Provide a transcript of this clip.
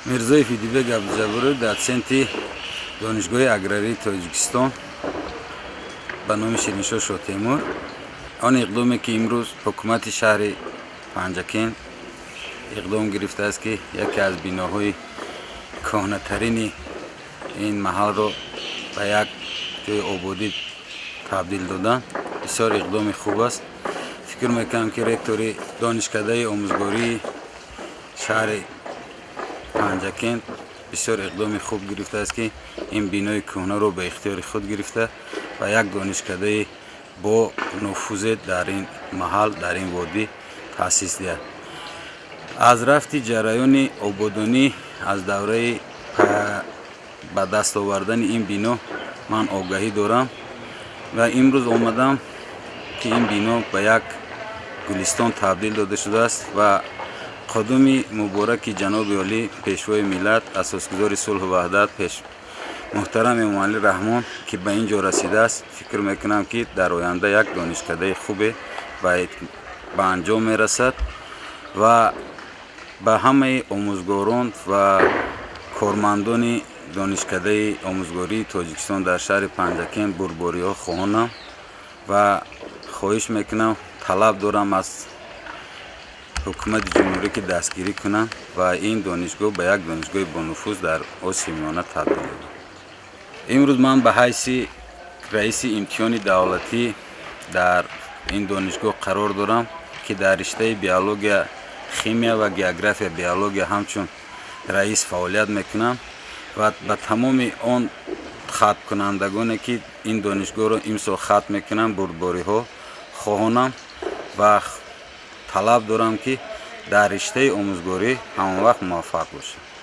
Мирзоев Идибек Абдужабборов, доценти донишгоҳи аграрии Тоҷикистон ба номи Шириншоҳ Шотемур. Он иқдоме ки имрӯз ҳукумати шаҳри Панҷакен иқдом гирифтааст ки яке аз биноҳои коҳнатарини ин маҳалро ба як ҷойи ободӣ табдил додан бисёр иқдоми хуб аст. фикр мекунам ки ректори донишкадаи омӯзгории шаҳри Панҷакен бисёр иқдоми хуб гирифтааст ки ин бинои кӯҳнаро ба ихтиёри худ гирифта ва як донишкадаи бо нуфузе дар ин маҳал, дар ин водӣ таъсис диҳад. аз рафти ҷараёни ободонӣ аз давраи ба даст овардани ин бино ман огаҳӣ дорам ва имрӯз омадам ки ин бино ба як гулистон табдил дода шудааст ва қадуми мубораки ҷаноби олӣ пешвои миллат, асосгузори сулҳу ваҳдат муҳтарами Эмомалӣ Раҳмон ки ба ин ҷо расидааст, фикр мекунам ки дар оянда як донишкадаи хубе ба анҷом мерасад ва ба ҳамаи омӯзгорон ва кормандони донишкадаи омӯзгории Тоҷикистон дар шаҳри Панҷакен бурбориҳо хоҳонам ва хоҳиш мекунам, талаб дорам аз ҳукумати ҷумҳурӣ ки дастгирӣ кунанд ва ин донишгоҳ ба як донишгоҳи бонуфуз дар Осиё Миёна табдил ёбад. имрӯз ман ба ҳайси раиси имтиҳони давлатӣ дар ин донишгоҳ қарор дорам ки дар риштаи биология, химия ва география биология ҳамчун раис фаъолият мекунам ва ба тамоми он хатмкунандагоне ки ин донишгоҳро имсол хатм мекунанд бурбориҳо хоҳонам ва талаб дорам ки дар риштаи омӯзгорӣ ҳамон вақт муваффақ бошанд.